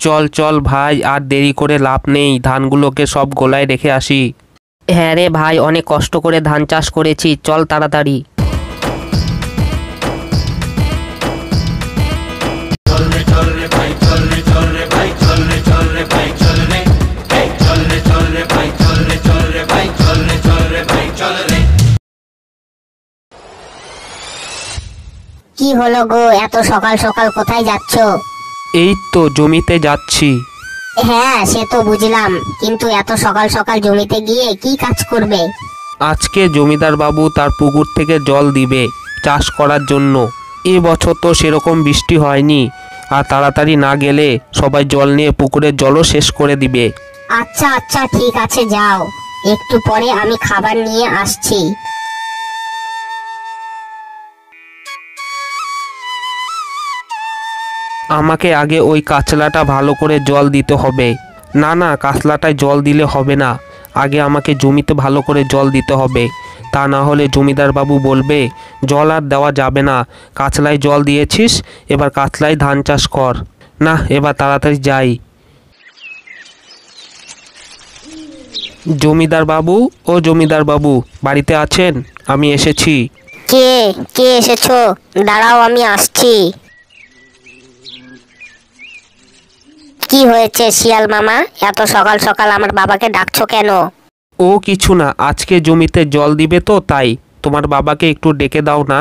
চল চল ভাই, আর দেরি করে লাভ নেই, ধানগুলোকে সব গোলায় রেখে আসি। হ্যাঁ রে ভাই, অনেক কষ্ট করে ধান চাষ করেছি, চল তাড়াতাড়ি। কি হলো গো, এত সকাল সকাল কোথায় যাচ্ছ? এই তো জমিতে যাচ্ছি। হ্যাঁ সে তো বুঝলাম, কিন্তু এত সকাল সকাল জমিতে গিয়ে কি কাজ করবে? আজকে জমিদার বাবু তার পুকুর থেকে জল দিবে চাষ করার জন্য। এবছর তো সেরকম বৃষ্টি হয়নি, আর তাড়াতাড়ি না গেলে সবাই জল নিয়ে পুকুরের জলও শেষ করে দিবে। আচ্ছা আচ্ছা ঠিক আছে, যাও, একটু পরে আমি খাবার নিয়ে আসছি। আমাকে আগে ওই কাচলাটা ভালো করে জল দিতে হবে। না না, কাচলাটায় জল দিলে হবে না, আগে আমাকে জমিতে ভালো করে জল দিতে হবে। তা না হলে জমিদার বাবু বলবে জল আর দেওয়া যাবে না, কাচলায় জল দিয়েছিস, এবার কাচলায় ধান চাষ কর। না, এবার তাড়াতাড়ি যাই। জমিদার বাবু, ও জমিদার বাবু, বাড়িতে আছেন? আমি এসেছি। কে কে এসেছো? দাঁড়াও আমি আসছি। কি হয়েছে শিয়াল মামা, এত সকাল সকাল আমার বাবাকে ডাকছো কেন? ও কিছু না, আজকে জমিতে জল দিবে তো তাই। তোমার বাবাকে একটু ডেকে দাও না।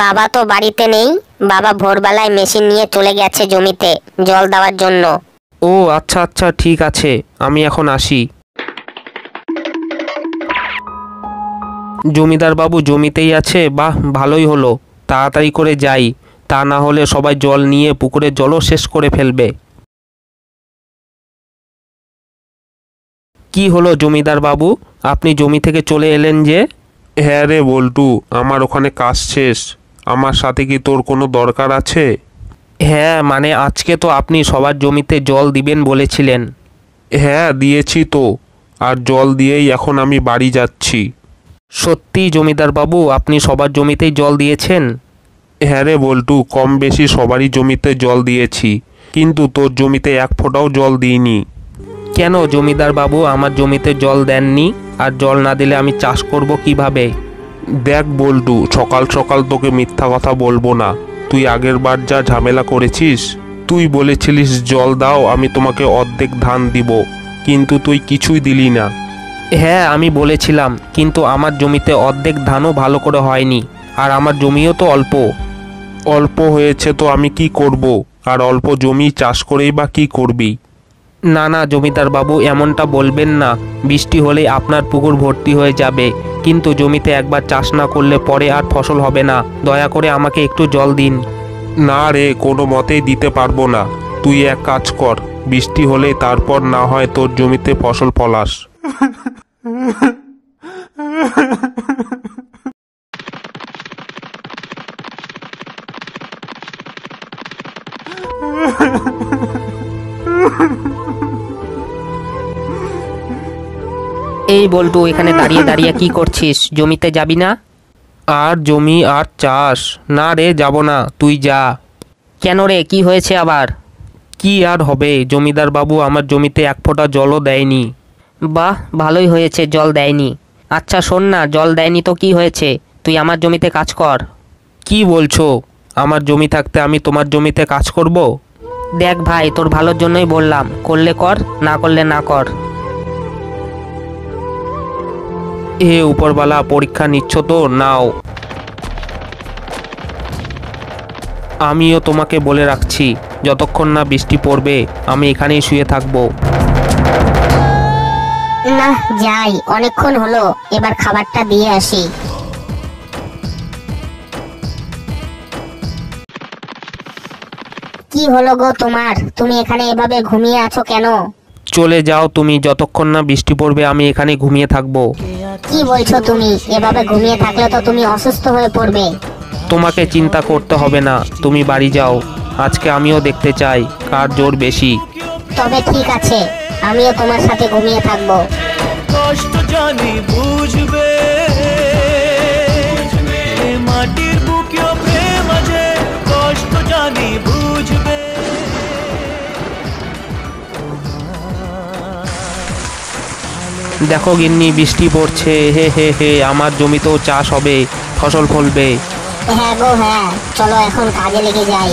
বাবা তো বাড়িতে নেই, বাবা ভোরবেলায় মেশিন নিয়ে চলে গেছে জমিতে জল দেওয়ার জন্য। ও আচ্ছা আচ্ছা ঠিক আছে, আমি এখন আসি। জমিদার বাবু জমিতেই আছে? বাহ, ভালোই হলো, তাড়াতাড়ি করে যাই, তা না হলে সবাই জল নিয়ে পুকুরের জলও শেষ করে ফেলবে। কি হলো জমিদার বাবু, আপনি জমি থেকে চলে এলেন যে? হ্যাঁ রে বল্টু, আমার ওখানে কাজ শেষ। আমার সাথে কি তোর কোনো দরকার আছে? হ্যাঁ, মানে আজকে তো আপনি সবার জমিতে জল দিবেন বলেছিলেন। হ্যাঁ দিয়েছি তো, আর জল দিয়েই এখন আমি বাড়ি যাচ্ছি। সত্যি জমিদার বাবু, আপনি সবার জমিতেই জল দিয়েছেন? হ্যাঁ রে বল্টু, কম বেশি সবারই জমিতে জল দিয়েছি, কিন্তু তোর জমিতে এক ফোঁটাও জল দিইনি। কেন জমিদার বাবু, আমার জমিতে জল দেননি? আর জল না দিলে আমি চাষ করব কিভাবে? দেখ বল্টু, সকাল সকাল তোকে মিথ্যা কথা বলবো না, তুই আগের বার যা ঝামেলা করেছিস। তুই বলেছিলিস জল দাও, আমি তোমাকে অর্ধেক ধান দিব, কিন্তু তুই কিছুই দিলি না। হ্যাঁ আমি বলেছিলাম, কিন্তু আমার জমিতে অর্ধেক ধানও ভালো করে হয়নি, আর আমার জমিও তো অল্প। অল্প হয়েছে তো আমি কি করব, আর অল্প জমি চাষ করেই বা কি করবি? না না জমিদার বাবু, এমনটা বলবেন না, বৃষ্টি হলেই আপনার পুকুর ভর্তি হয়ে যাবে, কিন্তু জমিতে একবার চাষ না করলে পরে আর ফসল হবে না, দয়া করে আমাকে একটু জল দিন। না রে, কোনো মতেই দিতে পারবো না। তুই এক কাজ কর, বৃষ্টি হলে তারপর না হয় তোর জমিতে ফসল ফলাস। এই বল্টু, এখানে দাঁড়িয়ে দাঁড়িয়ে কি করছিস, জমিতে যাবি না? আর জমি আর চাষ? না রে, যাব না, তুই যা। কেন রে, কি হয়েছে আবার? কি আর হবে, জমিদার বাবু আমার জমিতে এক ফোঁটা জলও দেয়নি। বাহ, ভালোই হয়েছে জল দেয়নি। আচ্ছা শোন না, জল দেয়নি তো কি হয়েছে, তুই আমার জমিতে কাজ কর। কি বলছো? আমার জমি থাকতে আমি তোমার জমিতে কাজ করব? দেখ ভাই, তোর ভালোর জন্যই বললাম, করলে কর, না করলে না কর। হে উপরওয়ালা, পরীক্ষা নিচ্ছ তো, নাও। আমিও তোমাকে বলে রাখছি, যতক্ষণ না বৃষ্টি পড়বে আমি এখানেই শুয়ে থাকবো। না যাই, অনেকক্ষণ হলো, এবার খাবারটা দিয়ে আসি। কি হলো গো তোমার, তুমি এখানে এভাবে ঘুমিয়ে আছো কেন? চলে যাও তুমি, যতক্ষণ না বৃষ্টি পড়বে আমি এখানে ঘুমিয়ে থাকবো। কি বলছো তুমি? এভাবে ঘুমিয়ে থাকলে তো তুমি অসুস্থ হয়ে পড়বে। তোমাকে চিন্তা করতে হবে না, তুমি বাড়ি যাও, আজকে আমিও দেখতে চাই কার জোর বেশি। তবে ঠিক আছে, আমিও তোমার সাথে ঘুমিয়ে থাকবো। কষ্ট জানি বুঝবে, মাটির বুকেও প্রেম আছে, কষ্ট জানি বুঝবে। দেখো গিন্নি বৃষ্টি পড়ছে, হে হে হে, আমার জমিতেও চাষ হবে, ফসল ফলবে। হ্যাঁ গো হ্যাঁ, চলো এখন কাজে লেগে যাই।